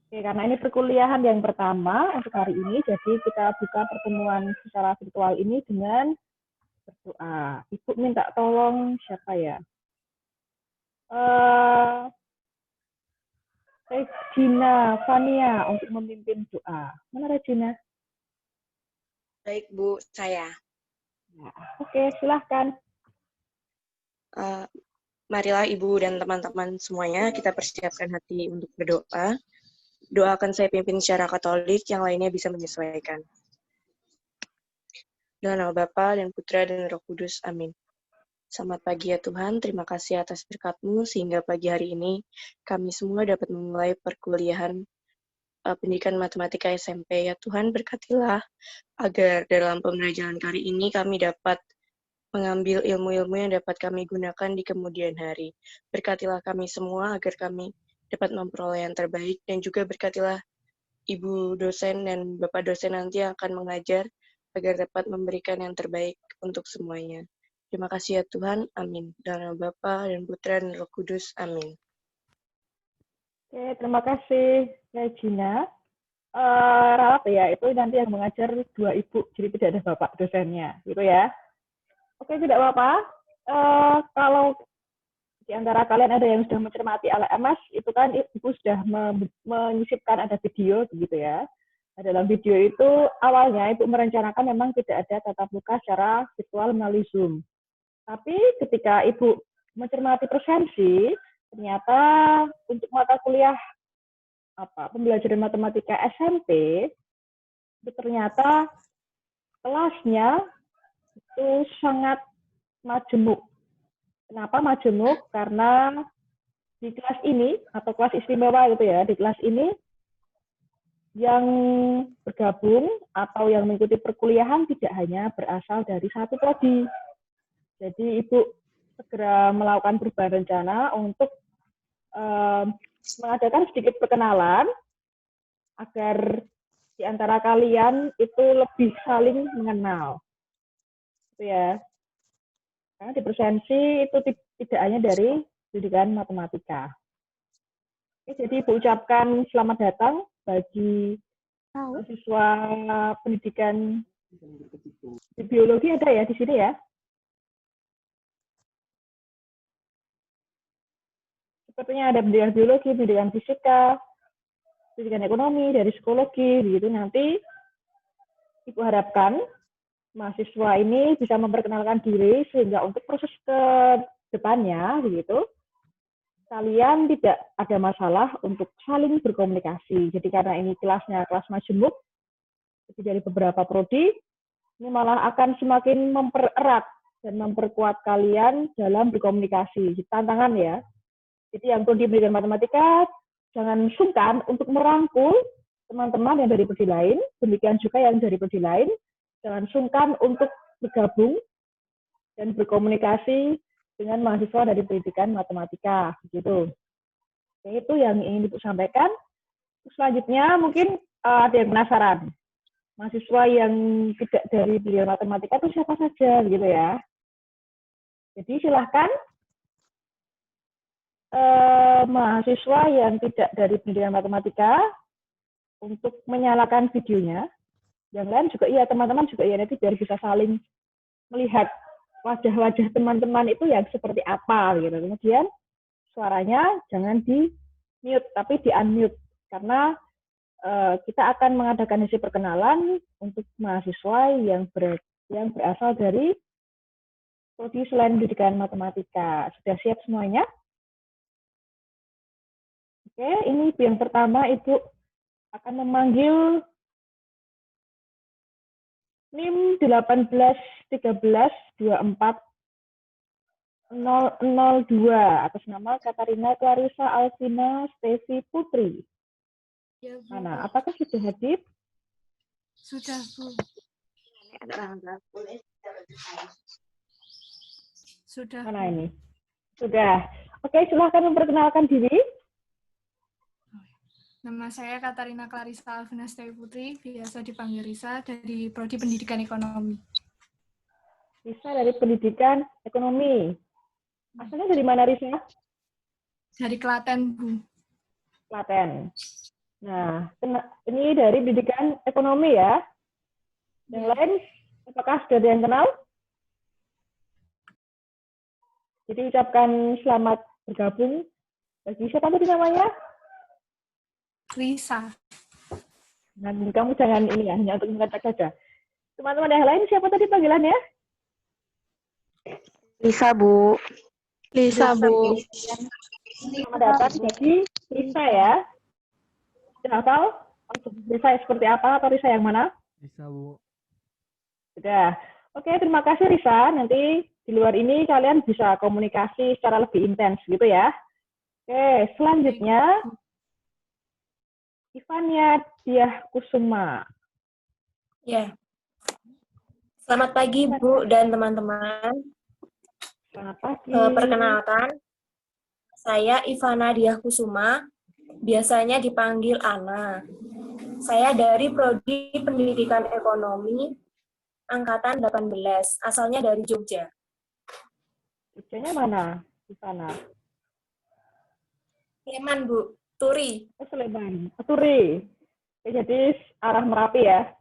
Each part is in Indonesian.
Oke, karena ini perkuliahan yang pertama untuk hari ini, jadi kita buka pertemuan secara virtual ini dengan berdoa. Ibu minta tolong siapa ya? Regina Fania untuk memimpin doa. Mana Regina? Baik, Bu, saya. Ya, oke, silahkan. Marilah Ibu dan teman-teman semuanya, kita persiapkan hati untuk berdoa. Doa akan saya pimpin secara Katolik, yang lainnya bisa menyesuaikan. Dengan nama Bapa dan Putra dan Roh Kudus. Amin. Selamat pagi ya Tuhan, terima kasih atas berkat-Mu, sehingga pagi hari ini kami semua dapat memulai perkuliahan pendidikan matematika SMP. Ya Tuhan, berkatilah agar dalam pembelajaran kali ini kami dapat mengambil ilmu-ilmu yang dapat kami gunakan di kemudian hari. Berkatilah kami semua agar kami dapat memperoleh yang terbaik, dan juga berkatilah Ibu dosen dan Bapak dosen nanti yang akan mengajar agar dapat memberikan yang terbaik untuk semuanya. Terima kasih ya Tuhan, amin. Dalam nama Bapa dan Putra dan Roh Kudus, amin. Oke, terima kasih Regina. Rawat ya, itu nanti yang mengajar dua ibu, jadi tidak ada bapak dosennya, gitu ya. Oke, tidak apa-apa. Kalau di antara kalian ada yang sudah mencermati LMS, itu kan ibu sudah menyisipkan ada video, begitu ya. Nah, dalam video itu awalnya ibu merencanakan memang tidak ada tatap muka secara virtual melalui Zoom. Tapi ketika ibu mencermati presensi, ternyata untuk mata kuliah pembelajaran matematika SMP itu ternyata kelasnya itu sangat majemuk. Kenapa majemuk? Karena di kelas ini atau kelas istimewa gitu ya, di kelas ini yang bergabung atau yang mengikuti perkuliahan tidak hanya berasal dari satu prodi. Jadi ibu segera melakukan perubahan rencana untuk mengadakan sedikit perkenalan agar di antara kalian itu lebih saling mengenal. Itu ya. Karena di presensi itu tidak hanya dari pendidikan matematika. Oke, jadi Ibu ucapkan selamat datang bagi mahasiswa pendidikan di biologi ada ya di sini ya. Sepertinya ada pendidikan biologi, pendidikan fisika, pendidikan ekonomi, dari psikologi, begitu. Nanti Ibu harapkan mahasiswa ini bisa memperkenalkan diri sehingga untuk proses ke depannya, begitu, kalian tidak ada masalah untuk saling berkomunikasi. Jadi karena ini kelasnya kelas majemuk, jadi dari beberapa prodi, ini malah akan semakin mempererat dan memperkuat kalian dalam berkomunikasi. Jadi tantangan ya. Jadi yang prodi pendidikan matematika, jangan sungkan untuk merangkul teman-teman yang dari prodi lain, demikian juga yang dari prodi lain, jangan sungkan untuk bergabung dan berkomunikasi dengan mahasiswa dari pendidikan matematika, begitu. Itu yang ingin Ibu sampaikan. Selanjutnya mungkin ada yang penasaran, mahasiswa yang tidak dari pendidikan matematika itu siapa saja, gitu ya. Jadi silahkan mahasiswa yang tidak dari pendidikan matematika untuk menyalakan videonya. Yang lain juga iya, teman-teman juga iya, nanti biar bisa saling melihat wajah-wajah teman-teman itu yang seperti apa gitu. Kemudian suaranya jangan di mute tapi di unmute karena kita akan mengadakan sesi perkenalan untuk mahasiswa yang berasal dari prodi selain pendidikan matematika. Sudah siap semuanya? Oke, ini yang pertama Ibu akan memanggil NIM 18132402 atas nama Katarina Clarissa Alvina Stesi Putri. Ya, Bu. Mana? Apakah sudah hadir? Sudah, Bu. Sudah. Mana ini? Sudah. Oke, silahkan memperkenalkan diri. Nama saya Katarina Clarissa Alvina Stesi Putri, biasa dipanggil Risa, dari Prodi Pendidikan Ekonomi. Risa dari Pendidikan Ekonomi. Asalnya dari mana, Risa? Dari Klaten, Bu. Klaten. Nah, ini dari pendidikan ekonomi ya. Yang lain, apakah sudah ada yang kenal? Jadi ucapkan selamat bergabung bagi siapa tadi namanya? Risa. Dan kamu jangan ini ya, hanya untuk mengecek saja. Teman-teman yang lain siapa tadi panggilannya? Lisa, Bu. Lisa, Bu. Selamat datang bagi Risa ya. Sudah hafal? Risa seperti apa atau Risa yang mana? Bisa, Bu. Sudah. Oke, terima kasih Risa. Nanti di luar ini kalian bisa komunikasi secara lebih intens gitu ya. Oke, selanjutnya Ivania Diah Kusuma. Ya. Selamat pagi, Bu dan teman-teman. Selamat pagi. Perkenalkan, saya Ivana Diah Kusuma, biasanya dipanggil Ana. Saya dari Prodi Pendidikan Ekonomi, Angkatan 18, asalnya dari Jogja. Jogjanya mana? Di sana. Sleman, Bu. Turi. Oh, Sleman. Turi. Jadi arah Merapi ya.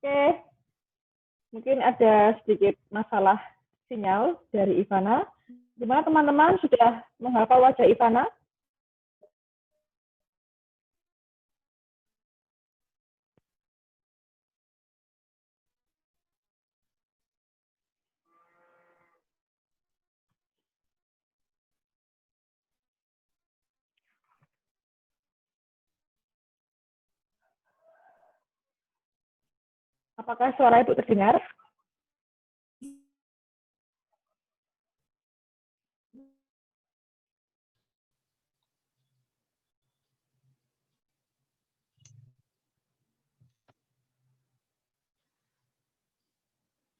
Oke. Mungkin ada sedikit masalah sinyal dari Ivana. Gimana teman-teman sudah menghafal wajah Ivana? Apakah suara Ibu terdengar?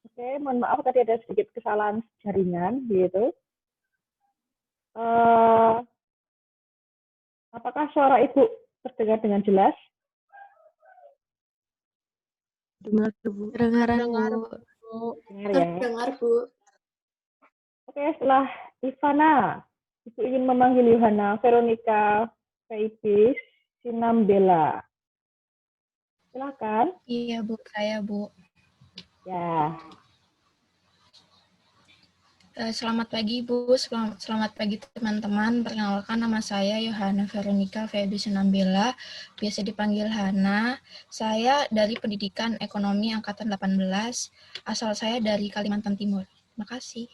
Oke, mohon maaf tadi ada sedikit kesalahan jaringan gitu. Apakah suara Ibu terdengar dengan jelas? Dengar, Bu. Dengar, Bu. Dengar ya. Dengar, Bu. Oke, setelah Ivana, Ibu ingin memanggil Yohana Veronica Feibis Sinambela. Silakan. Iya, Bu. Saya, Bu. Ya. Selamat pagi, Bu. Selamat pagi, teman-teman. Perkenalkan, nama saya Yohana Veronica Febi Sinambela, biasa dipanggil Hana. Saya dari Pendidikan Ekonomi Angkatan 18, asal saya dari Kalimantan Timur. Terima kasih.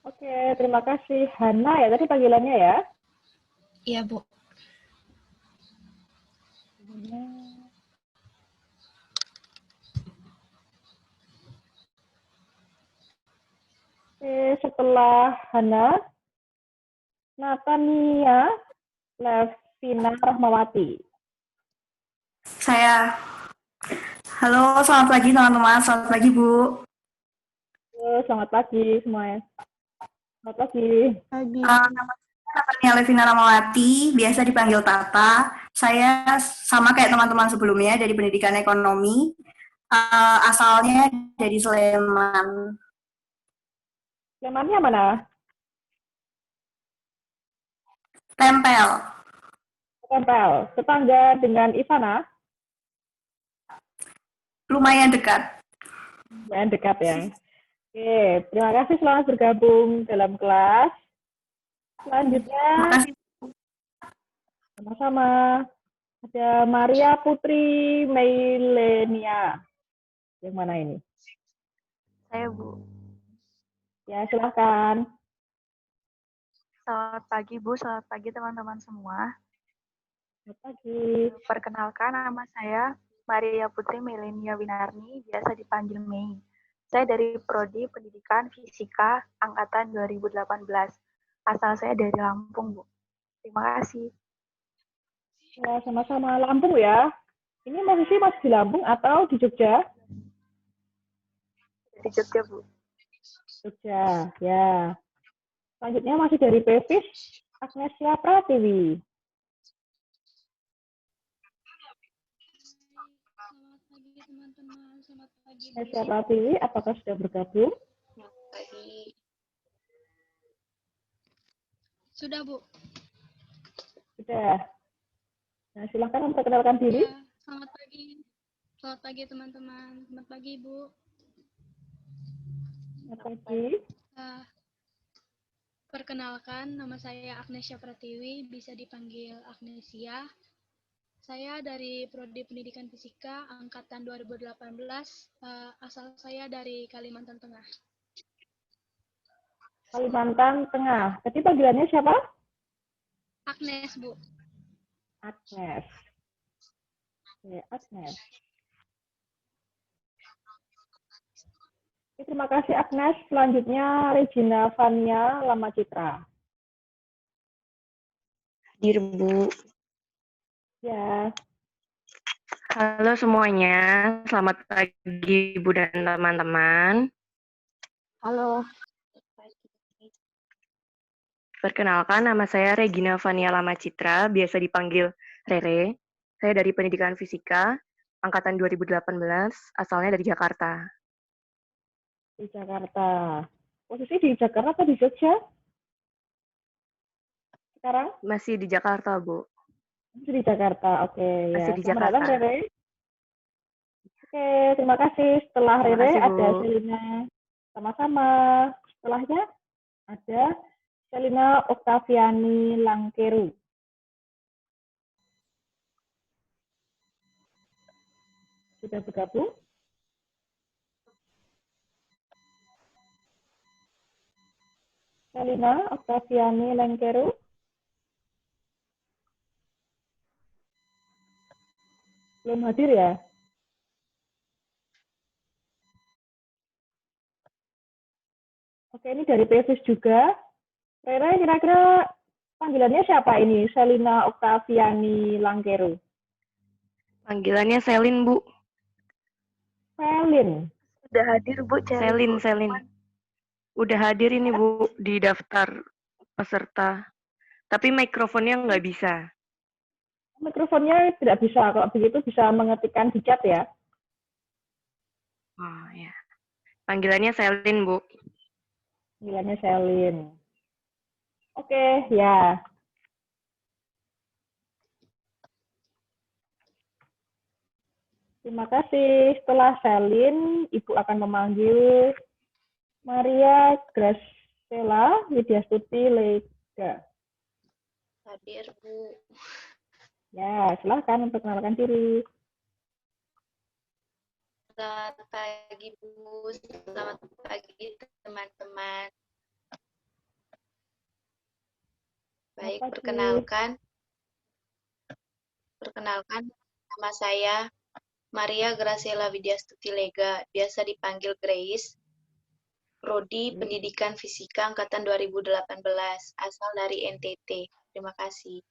Oke, terima kasih. Hana ya, tadi panggilannya ya? Iya, Bu. Oke, setelah Hana, Natania Levina Rahmawati. Saya. Halo, selamat pagi teman-teman. Selamat pagi, Bu. Selamat pagi semuanya. Selamat pagi. Nama saya Natania Levina Ramawati, biasa dipanggil Tata. Saya sama kayak teman-teman sebelumnya dari Pendidikan Ekonomi. Asalnya dari Sleman. Slemannya mana? Tempel. Tempel. Tetangga dengan Ivana? Lumayan dekat. Lumayan dekat ya. Oke, terima kasih selamat bergabung dalam kelas. Selanjutnya, Terima kasih. sama-sama. Ada Maria Putri Meilenia. Yang mana ini? Saya, Bu. Ya, silahkan. Selamat pagi, Bu. Selamat pagi, teman-teman semua. Selamat pagi. Perkenalkan, nama saya Maria Putri Melenia Winarni, biasa dipanggil Mei. Saya dari Prodi Pendidikan Fisika Angkatan 2018. Asal saya dari Lampung, Bu. Terima kasih. Ya, sama-sama. Lampung ya. Ini masih di Lampung atau di Jogja? Di Jogja, Bu. Jogja, ya. Selanjutnya masih dari Pevis, Agnesia Pratiwi. Selamat pagi, teman-teman. Selamat pagi. Agnesia Pratiwi, apakah sudah bergabung? Selamat pagi. Sudah, Bu. Sudah. Nah, silakan memperkenalkan diri. Ya, selamat pagi. Selamat pagi, teman-teman. Selamat pagi, Ibu. Selamat pagi. Perkenalkan, nama saya Agnesia Pratiwi, bisa dipanggil Agnesia. Saya dari Prodi Pendidikan Fisika, Angkatan 2018. Asal saya dari Kalimantan Tengah. Kalimantan Tengah. Tadi panggilannya siapa? Agnes, Bu. Agnes. Oke, Agnes. Oke, terima kasih Agnes. Selanjutnya Regina Vania Lamacitra. Hadir, Bu. Ya. Halo semuanya, selamat pagi Ibu dan teman-teman. Halo. Perkenalkan, nama saya Regina Vania Lamacitra, biasa dipanggil Rere. Saya dari Pendidikan Fisika, Angkatan 2018, asalnya dari Jakarta. Di Jakarta. Posisi di Jakarta atau di Jogja? Sekarang? Masih di Jakarta, Bu. Masih di Jakarta, oke. Masih Ya. di Selamat datang, Jakarta. Rere. Oke, terima kasih. Setelah Terima Rere kasih, Bu. ada Selina. Sama-sama. Setelahnya ada Selina Oktaviani Langkeru. Sudah bergabung? Selina Oktaviani Langkeru. Belum hadir ya? Oke, ini dari Pevis juga. Rere, kira-kira panggilannya siapa ini? Selina Oktaviani Langkeru. Panggilannya Selin, Bu. Selin. Sudah hadir, Bu. Selin. Udah hadir ini, Bu, di daftar peserta. Tapi mikrofonnya nggak bisa. Mikrofonnya tidak bisa. Kalau begitu bisa mengetikkan di chat ya. Oh, ya. Panggilannya Selin, Bu. Panggilannya Selin. Oke, ya. Terima kasih. Setelah Selin, Ibu akan memanggil Maria Graciela Widyastuti Lega. Hadir, Bu. Ya, silahkan memperkenalkan diri. Selamat pagi, Bu. Selamat pagi, teman-teman. Baik, Selamat pagi. perkenalkan, nama saya Maria Graciela Widyastuti Lega, biasa dipanggil Grace. Prodi Pendidikan Fisika Angkatan 2018, asal dari NTT. Terima kasih.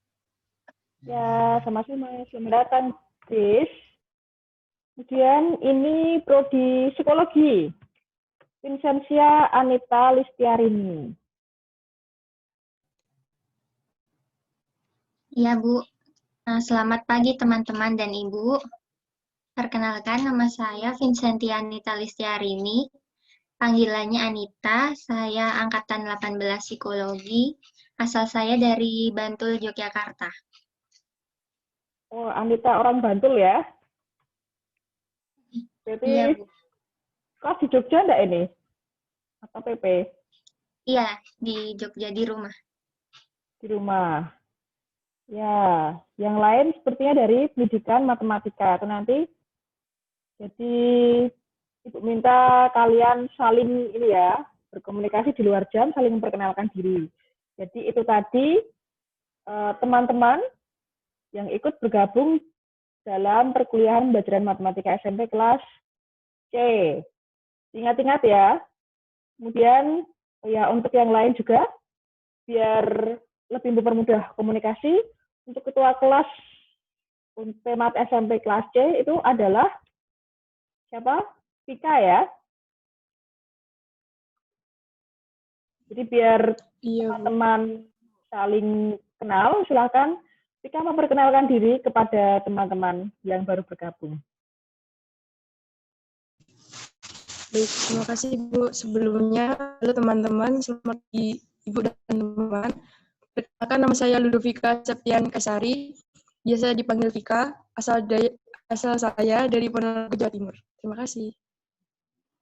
Ya, sama-sama. Selamat datang, Grace. Kemudian ini Prodi Psikologi, Vincentia Anita Listiarini. Iya, Bu. Selamat pagi teman-teman dan Ibu. Perkenalkan, nama saya Vincentia Anita Listiarini. Panggilannya Anita, saya Angkatan 18 Psikologi. Asal saya dari Bantul, Yogyakarta. Oh, Anita orang Bantul ya? Berarti Iya, Bu. kelas di Jogja enggak ini? Atau PP? Iya, di Jogja, di rumah. Di rumah. Ya, yang lain sepertinya dari pendidikan matematika. Itu nanti, jadi Ibu minta kalian saling ini ya, berkomunikasi di luar jam, saling memperkenalkan diri. Jadi itu tadi teman-teman yang ikut bergabung dalam perkuliahan pembelajaran matematika SMP kelas C. Ingat-ingat ya. Kemudian ya untuk yang lain juga, biar lebih mempermudah komunikasi, untuk ketua kelas untuk PMAT SMP kelas C itu adalah siapa? Vika ya. Jadi biar teman-teman saling kenal, silakan Vika memperkenalkan diri kepada teman-teman yang baru bergabung. Baik, terima kasih Bu. Sebelumnya, halo teman-teman, selamat pagi Ibu dan teman-teman. Perkenalkan, nama saya Ludovika Septian Kasari, biasa dipanggil Vika, asal saya dari Ponorogo, Jawa Timur. Terima kasih.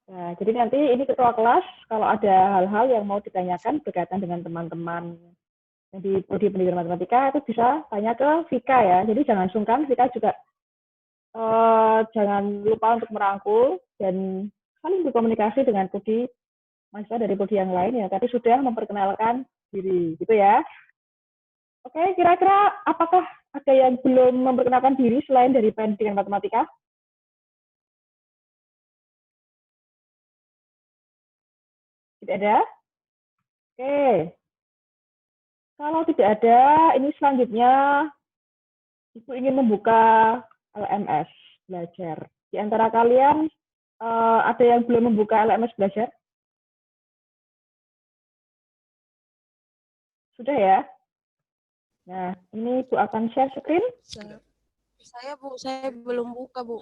Nah, jadi nanti ini ketua kelas, kalau ada hal-hal yang mau ditanyakan berkaitan dengan teman-teman yang di prodi pendidikan matematika, itu bisa tanya ke Vika ya. Jadi jangan sungkan, Vika juga jangan lupa untuk merangkul dan saling berkomunikasi dengan prodi mahasiswa dari prodi yang lain ya. Tadi sudah memperkenalkan diri, gitu ya. Oke, kira-kira apakah ada yang belum memperkenalkan diri selain dari pendidikan matematika? Tidak ada? Oke. Kalau tidak ada, ini selanjutnya Ibu ingin membuka LMS belajar. Di antara kalian ada yang belum membuka LMS belajar? Sudah ya? Nah, ini Ibu akan share screen. Saya belum buka, Bu.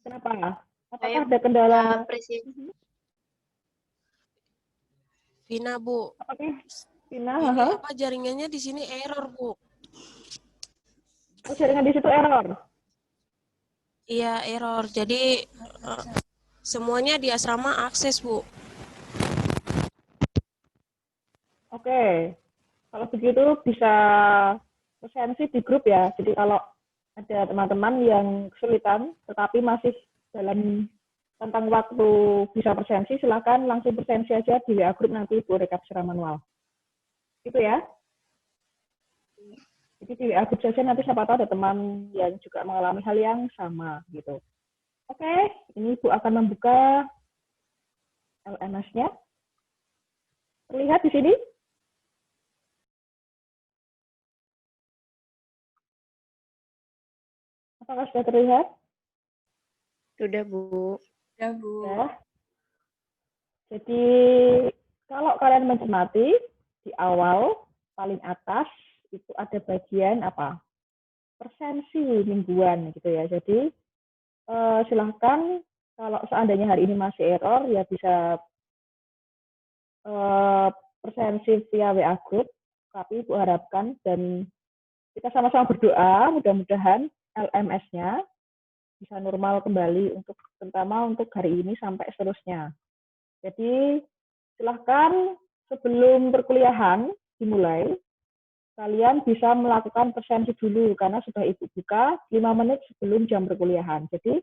Kenapa? Apakah ada kendala? Vina, Bu. Apakah Vina? Ini apa jaringannya di sini error, Bu. Oh, jaringan di situ error? Iya, error. Jadi semuanya di asrama akses, Bu. Oke. Kalau begitu bisa presensi di grup ya. Jadi kalau ada teman-teman yang kesulitan tetapi masih dalam tentang waktu bisa presensi, silakan langsung presensi aja di WA grup, nanti Ibu rekap secara manual. Gitu ya. Jadi di WA grup saja, nanti siapa tahu ada teman yang juga mengalami hal yang sama gitu. Oke, ini Ibu akan membuka LMS-nya. Terlihat di sini? Apakah sudah terlihat? Sudah, Bu. Ya, Bu. Ya. Jadi kalau kalian mencermati di awal paling atas itu ada bagian apa? Presensi mingguan gitu ya. Jadi silahkan kalau seandainya hari ini masih error ya bisa presensi via WA group. Tapi Ibu harapkan dan kita sama-sama berdoa mudah-mudahan LMS-nya bisa normal kembali untuk terutama untuk hari ini sampai seterusnya. Jadi silahkan sebelum perkuliahan dimulai, kalian bisa melakukan presensi dulu karena sudah Ibu buka 5 menit sebelum jam perkuliahan. Jadi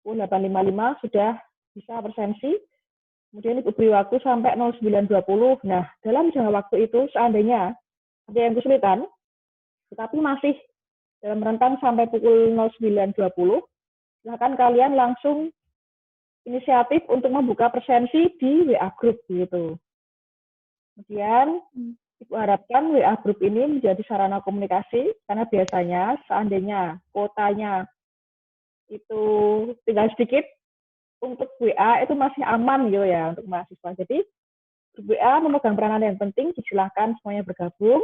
8.55 sudah bisa presensi, kemudian Ibu beri waktu sampai 09.20. Nah, dalam jangka waktu itu seandainya ada yang kesulitan, tetapi masih dalam rentang sampai pukul 09.20, silahkan kalian langsung inisiatif untuk membuka presensi di WA Group gitu. Kemudian Ibu harapkan WA Group ini menjadi sarana komunikasi karena biasanya seandainya kuotanya itu tinggal sedikit, untuk WA itu masih aman gitu ya untuk mahasiswa. Jadi grup WA memegang peranan yang penting, silakan semuanya bergabung.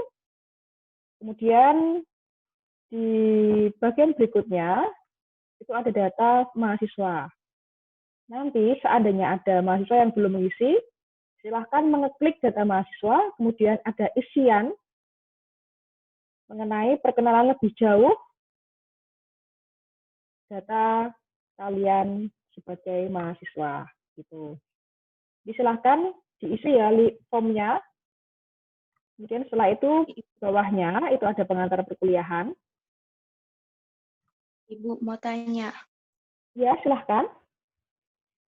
Kemudian di bagian berikutnya itu ada data mahasiswa. Nanti seandainya ada mahasiswa yang belum mengisi, silahkan mengeklik data mahasiswa, kemudian ada isian mengenai perkenalan lebih jauh data kalian sebagai mahasiswa. Gitu. Silahkan diisi ya formnya. Kemudian setelah itu bawahnya itu ada pengantar perkuliahan. Ibu mau tanya. Ya, silahkan.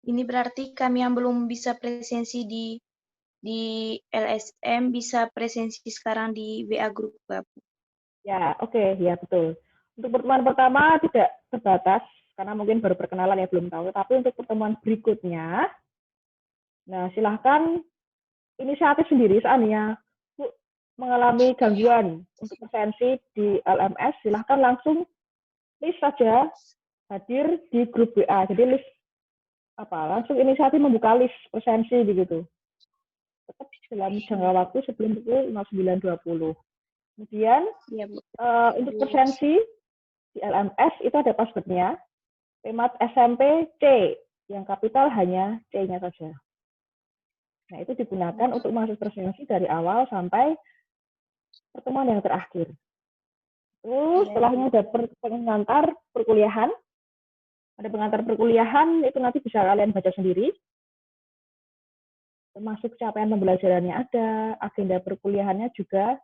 Ini berarti kami yang belum bisa presensi di LSM bisa presensi sekarang di WA Group, Bapak. Ya, oke, ya betul. Untuk pertemuan pertama tidak terbatas karena mungkin baru perkenalan ya belum tahu. Tapi untuk pertemuan berikutnya, nah silahkan inisiatif sendiri seandainya mengalami gangguan untuk presensi di LMS, silahkan langsung list saja hadir di grup WA. Jadi list langsung inisiatif membuka list presensi begitu. Tetap dalam jangka waktu sebelum pukul 09.20. Kemudian ya, Bu. Untuk presensi di LMS itu ada passwordnya. Pemat SMP C, yang kapital hanya C-nya saja. Nah, itu digunakan untuk masuk presensi dari awal sampai pertemuan yang terakhir. Terus setelahnya ada pengantar perkuliahan. Ada pengantar perkuliahan, itu nanti bisa kalian baca sendiri. Termasuk capaian pembelajarannya ada, agenda perkuliahannya juga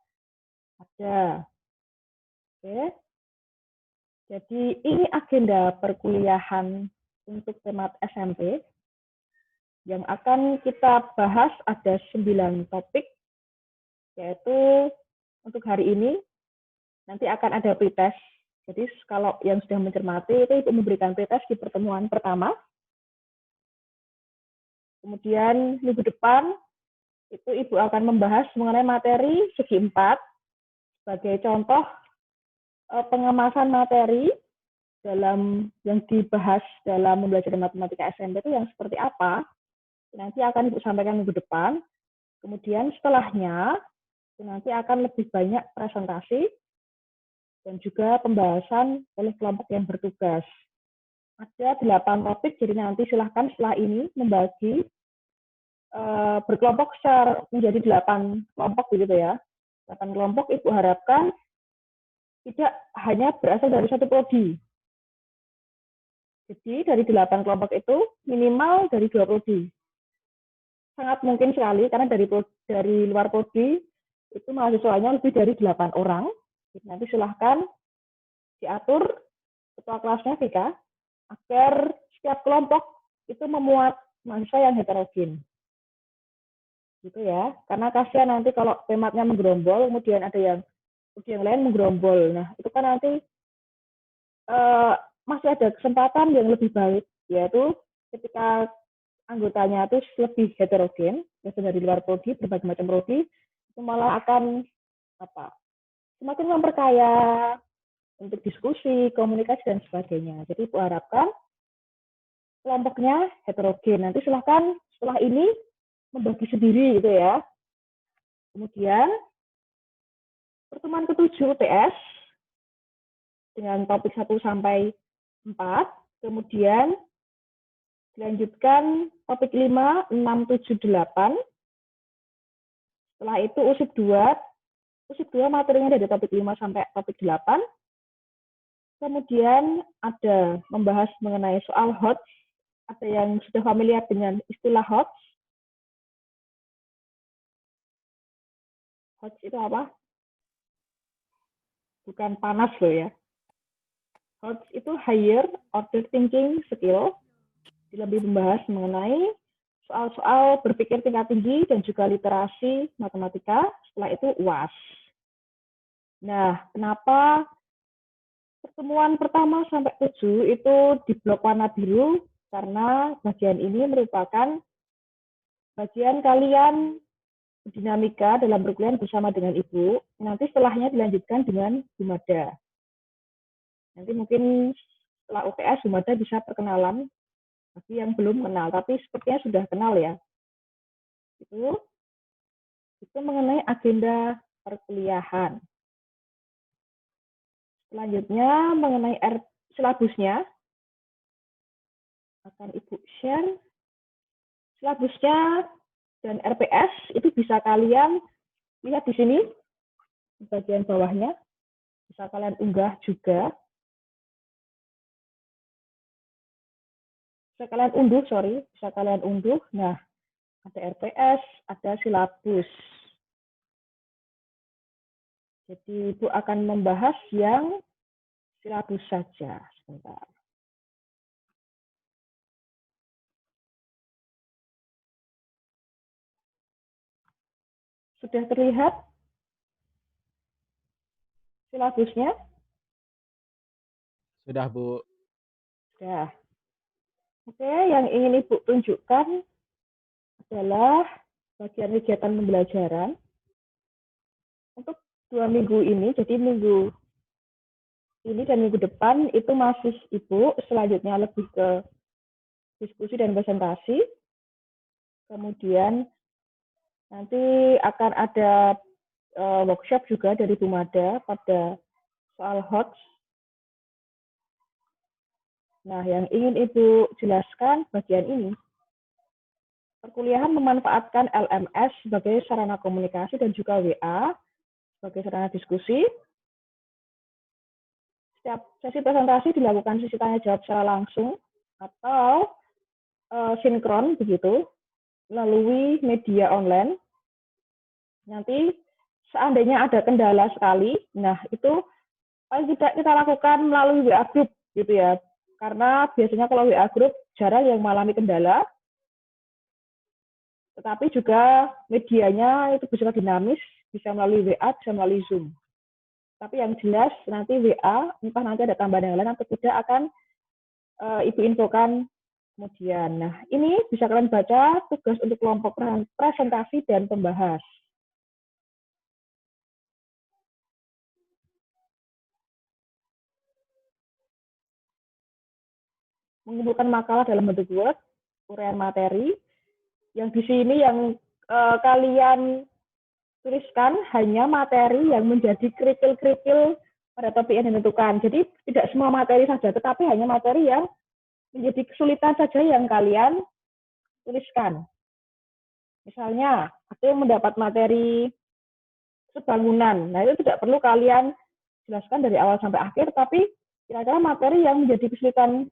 ada. Oke. Jadi ini agenda perkuliahan untuk temat SMP. Yang akan kita bahas ada 9 topik, yaitu untuk hari ini nanti akan ada pretest. Jadi kalau yang sudah mencermati itu memberikan pretest di pertemuan pertama. Kemudian minggu depan itu Ibu akan membahas mengenai materi segi 4 sebagai contoh pengemasan materi dalam yang dibahas dalam mempelajari matematika SMP itu yang seperti apa. Nanti akan Ibu sampaikan minggu depan. Kemudian setelahnya itu nanti akan lebih banyak presentasi dan juga pembahasan oleh kelompok yang bertugas. Ada 8 topik, jadi nanti silahkan setelah ini membagi berkelompok menjadi 8 kelompok begitu ya. 8 kelompok Ibu harapkan tidak hanya berasal dari satu prodi. Jadi dari 8 kelompok itu minimal dari 2 prodi. Sangat mungkin sekali karena dari luar prodi itu mahasiswanya lebih dari 8 orang. Jadi nanti silahkan diatur ketua kelasnya VK agar setiap kelompok itu memuat mahasiswa yang heterogen. Gitu ya. Karena kasihan nanti kalau tematnya menggerombol, kemudian ada yang lain menggerombol. Nah, itu kan nanti masih ada kesempatan yang lebih baik, yaitu ketika anggotanya itu lebih heterogen, yaitu dari luar prodi, berbagai macam prodi, itu malah akan semakin memperkaya untuk diskusi, komunikasi, dan sebagainya. Jadi Ibu harapkan kelompoknya heterogen. Nanti silahkan setelah ini membagi sendiri gitu ya. Kemudian pertemuan ke-7 UTS dengan topik 1 sampai 4. Kemudian dilanjutkan topik 5, 6, 7, 8. Setelah itu USIP 2. USIP 2 materinya dari topik 5 sampai topik 8. Kemudian ada membahas mengenai soal HOTS. Ada yang sudah familiar dengan istilah HOTS. HOTS itu apa? Bukan panas loh ya. HOTS itu Higher Order Thinking Skill. Lebih membahas mengenai soal-soal berpikir tingkat tinggi dan juga literasi matematika. Setelah itu UAS. Nah, kenapa pertemuan pertama sampai 7 itu di blok warna biru? Karena bagian ini merupakan bagian kalian dinamika dalam perkuliahan bersama dengan Ibu. Nanti setelahnya dilanjutkan dengan Bumada. Nanti mungkin setelah UTS Bumada bisa perkenalan bagi yang belum kenal, tapi sepertinya sudah kenal ya. Itu mengenai agenda perkuliahan. Selanjutnya mengenai silabusnya akan Ibu share. Silabusnya dan RPS itu bisa kalian lihat di sini di bagian bawahnya. Bisa kalian unggah juga. Bisa kalian unduh. Nah, ada RPS, ada silabus. Jadi Ibu akan membahas yang silabus saja. Sebentar. Sudah terlihat silabusnya? Sudah, Bu. Sudah. Oke, yang ingin Ibu tunjukkan adalah bagian kegiatan pembelajaran. Untuk 2 minggu ini, jadi minggu ini dan minggu depan itu masih Ibu, selanjutnya lebih ke diskusi dan presentasi. Kemudian nanti akan ada workshop juga dari Bumada pada soal HOTS. Nah, yang ingin Ibu jelaskan bagian ini. perkuliahan memanfaatkan LMS sebagai sarana komunikasi dan juga WA sebagai sarana diskusi. Setiap sesi presentasi dilakukan sesi tanya jawab secara langsung atau sinkron begitu melalui media online. Nanti seandainya ada kendala sekali, nah itu paling tidak kita lakukan melalui WA group gitu ya. Karena biasanya kalau WA group jarang yang mengalami kendala, tetapi juga medianya itu bisa dinamis, bisa melalui WA, bisa melalui Zoom. Tapi yang jelas nanti WA, entah nanti ada tambahan yang lain atau tidak akan Ibu infokan kemudian. Nah, ini bisa kalian baca tugas untuk kelompok presentasi dan pembahas. Mengumpulkan makalah dalam bentuk Word, uraian materi, yang di sini yang kalian tuliskan hanya materi yang menjadi kerikil-kerikil pada topik yang ditentukan. Jadi tidak semua materi saja, tetapi hanya materi yang menjadi kesulitan saja yang kalian tuliskan. Misalnya, ada yang mendapat materi sebangunan. Nah, itu tidak perlu kalian jelaskan dari awal sampai akhir, tapi kira-kira materi yang menjadi kesulitan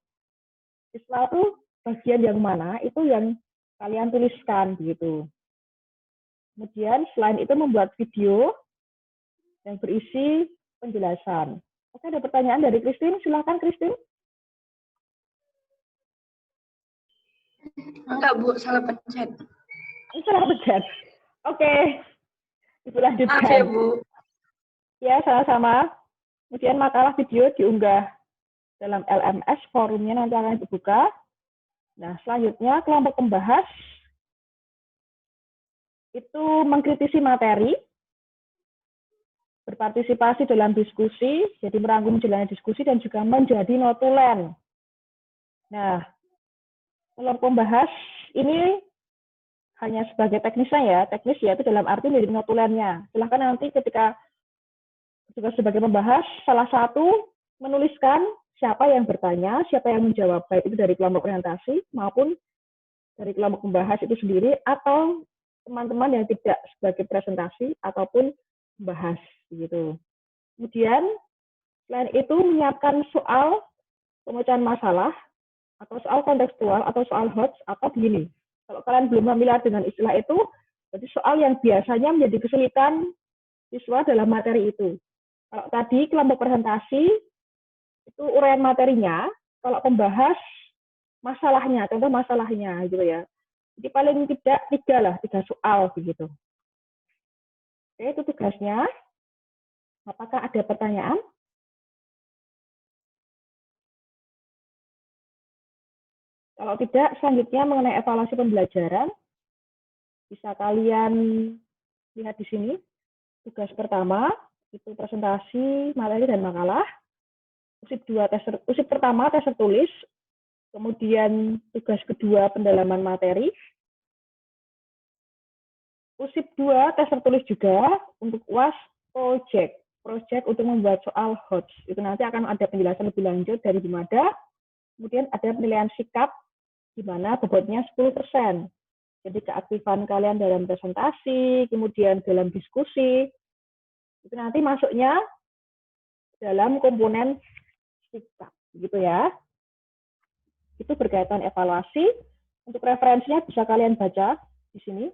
siswa itu bagian yang mana, itu yang kalian tuliskan begitu. Kemudian selain itu membuat video yang berisi penjelasan. Oke, ada pertanyaan dari Christine. Silakan Christine. Enggak, Bu, salah pencet. Salah pencet. Oke. Ibu lanjutkan. Maaf ya, Bu. Ya, sama-sama. Kemudian makalah video diunggah dalam LMS, forumnya nanti akan dibuka. Nah, selanjutnya kelompok pembahas itu mengkritisi materi, berpartisipasi dalam diskusi, jadi merangkum jalannya diskusi dan juga menjadi notulen. Nah, kelompok pembahas ini hanya sebagai teknisnya ya, teknis yaitu dalam arti menjadi notulennya. Silahkan nanti ketika juga sebagai pembahas, salah satu menuliskan siapa yang bertanya, siapa yang menjawab, baik itu dari kelompok presentasi maupun dari kelompok pembahas itu sendiri, atau teman-teman yang tidak sebagai presentasi ataupun membahas. Gitu. Kemudian, selain itu menyiapkan soal pemecahan masalah, atau soal kontekstual, atau soal HOTS, atau begini. Kalau kalian belum familiar dengan istilah itu, jadi soal yang biasanya menjadi kesulitan siswa dalam materi itu. Kalau tadi kelompok presentasi, itu uraian materinya, kalau pembahas masalahnya, contoh masalahnya gitu ya. Jadi paling tidak 3 soal begitu. Oke, itu tugasnya. Apakah ada pertanyaan? Kalau tidak, selanjutnya mengenai evaluasi pembelajaran, bisa kalian lihat di sini. Tugas pertama itu presentasi materi dan makalah. Usip pertama tes tertulis, kemudian tugas kedua pendalaman materi. Usip 2 tes tertulis juga untuk UAS project untuk membuat soal HOTS. Itu nanti akan ada penjelasan lebih lanjut dari Bimada. Kemudian ada penilaian sikap di mana bobotnya 10%. Jadi keaktifan kalian dalam presentasi, kemudian dalam diskusi, itu nanti masuknya dalam komponen sikap, gitu ya. Itu berkaitan evaluasi. Untuk referensinya bisa kalian baca di sini.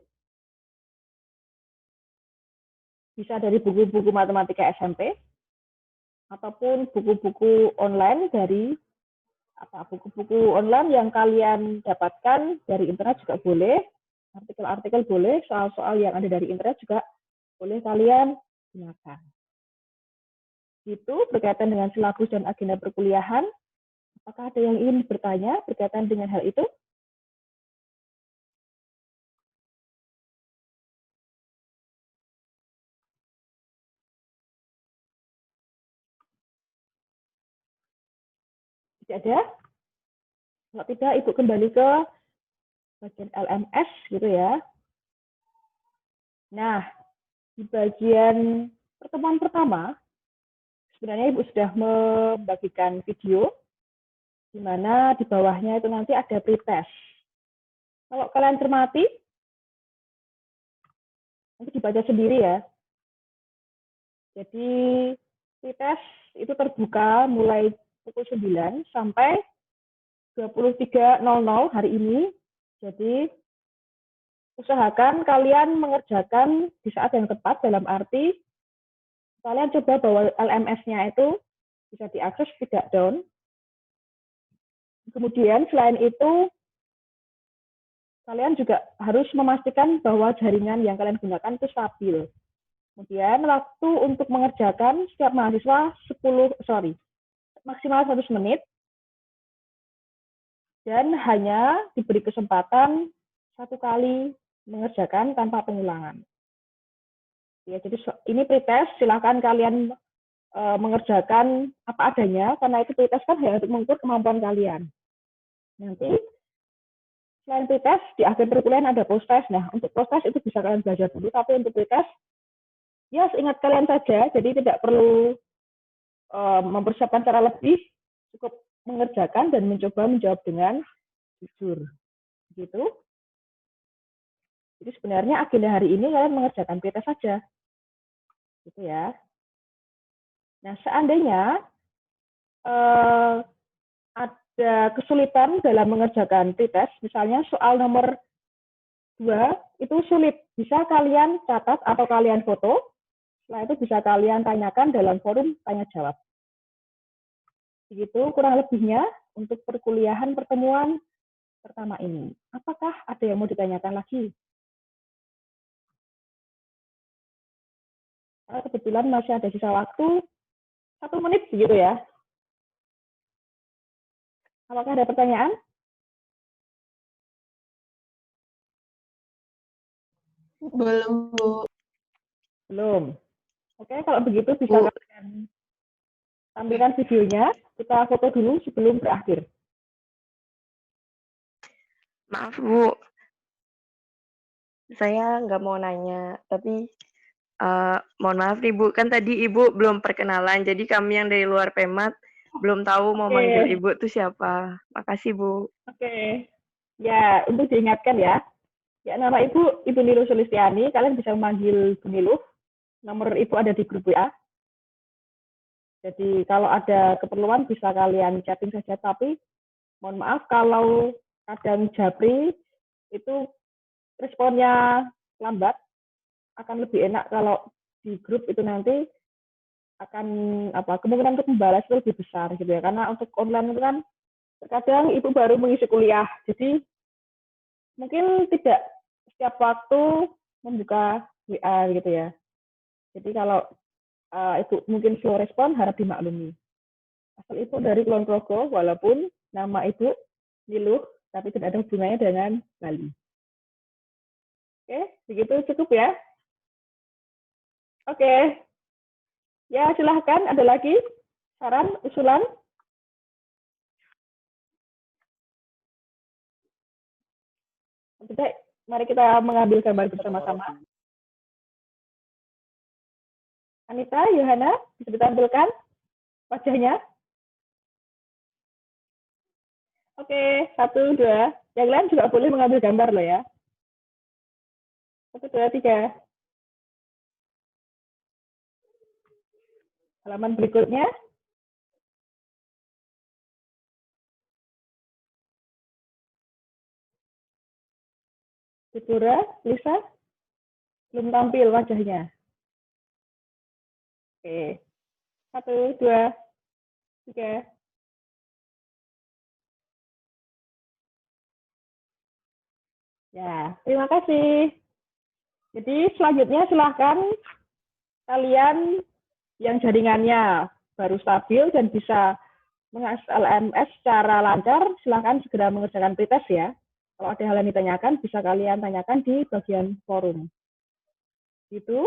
Bisa dari buku-buku matematika SMP, ataupun buku-buku online dari buku-buku online yang kalian dapatkan dari internet juga boleh, artikel-artikel boleh, soal-soal yang ada dari internet juga boleh kalian gunakan. Itu berkaitan dengan silabus dan agenda perkuliahan. Apakah ada yang ingin bertanya berkaitan dengan hal itu? Tidak ada? Kalau tidak, Ibu kembali ke bagian LMS gitu ya. Nah, di bagian pertemuan pertama, sebenarnya Ibu sudah membagikan video, di mana di bawahnya itu nanti ada pretest. Kalau kalian cermati, nanti dibaca sendiri ya. Jadi pretest itu terbuka mulai pukul 9 sampai 23.00 hari ini. Jadi usahakan kalian mengerjakan di saat yang tepat, dalam arti kalian coba bawa LMS-nya itu bisa diakses tidak down. Kemudian selain itu kalian juga harus memastikan bahwa jaringan yang kalian gunakan itu stabil. Kemudian waktu untuk mengerjakan setiap mahasiswa maksimal 100 menit, dan hanya diberi kesempatan 1 kali mengerjakan tanpa pengulangan. Ya, jadi ini pretest, silakan kalian mengerjakan apa adanya, karena itu pretest kan hanya untuk mengukur kemampuan kalian. Nanti selain pretest, di akhir perkuliahan ada post-test. Nah, untuk post-test itu bisa kalian belajar dulu, tapi untuk pretest, ya seingat kalian saja, jadi tidak perlu mempersiapkan secara lebih, cukup mengerjakan dan mencoba menjawab dengan jujur. Gitu. Jadi sebenarnya agenda hari ini kalian mengerjakan pretest saja. Gitu ya. Nah, seandainya ada kesulitan dalam mengerjakan pretest, misalnya soal nomor 2 itu sulit, bisa kalian catat atau kalian foto, setelah itu bisa kalian tanyakan dalam forum tanya jawab. Begitu kurang lebihnya untuk perkuliahan pertemuan pertama ini. Apakah ada yang mau ditanyakan lagi? Kebetulan masih ada sisa waktu 1 menit begitu ya. Apakah ada pertanyaan? Belum, Bu. Belum. Oke, kalau begitu bisa kalian tampilkan videonya. Kita foto dulu sebelum berakhir. Maaf, Bu. Saya nggak mau nanya, tapi mohon maaf nih, Bu. Kan tadi Ibu belum perkenalan, jadi kami yang dari luar Pemat belum tahu mau manggil Ibu itu siapa. Makasih, Bu. Oke. Ya, untuk diingatkan ya. Ya, nama Ibu Niluh Sulistiani. Kalian bisa memanggil Bu Niluh. Nomor Ibu ada di grup WA. Jadi kalau ada keperluan bisa kalian chatting saja, tapi mohon maaf kalau kadang Japri itu responnya lambat, akan lebih enak kalau di grup itu nanti akan kemungkinan untuk membalas itu lebih besar gitu ya, karena untuk online itu kan terkadang Ibu baru mengisi kuliah, jadi mungkin tidak setiap waktu membuka WA gitu ya. Jadi kalau Ibu mungkin slow respon, harap dimaklumi. Asal Ibu dari Kulon Progo, walaupun nama Ibu Niluh, tapi tidak ada hubungannya dengan Bali. Oke, begitu cukup ya. Oke. Ya, silahkan. Ada lagi saran, usulan? Baik, mari kita mengambil gambar bersama-sama. Anita, Yohana, bisa ditampilkan wajahnya? Oke, 1, 2. Yang lain juga boleh mengambil gambar loh ya. 1, 2, 3. Halaman berikutnya. Dipura, Lisa, belum tampil wajahnya. Oke, 1, 2, 3. Ya, terima kasih. Jadi selanjutnya silahkan kalian yang jaringannya baru stabil dan bisa mengakses LMS secara lancar, silahkan segera mengerjakan pretest ya. Kalau ada hal yang ditanyakan, bisa kalian tanyakan di bagian forum. Gitu.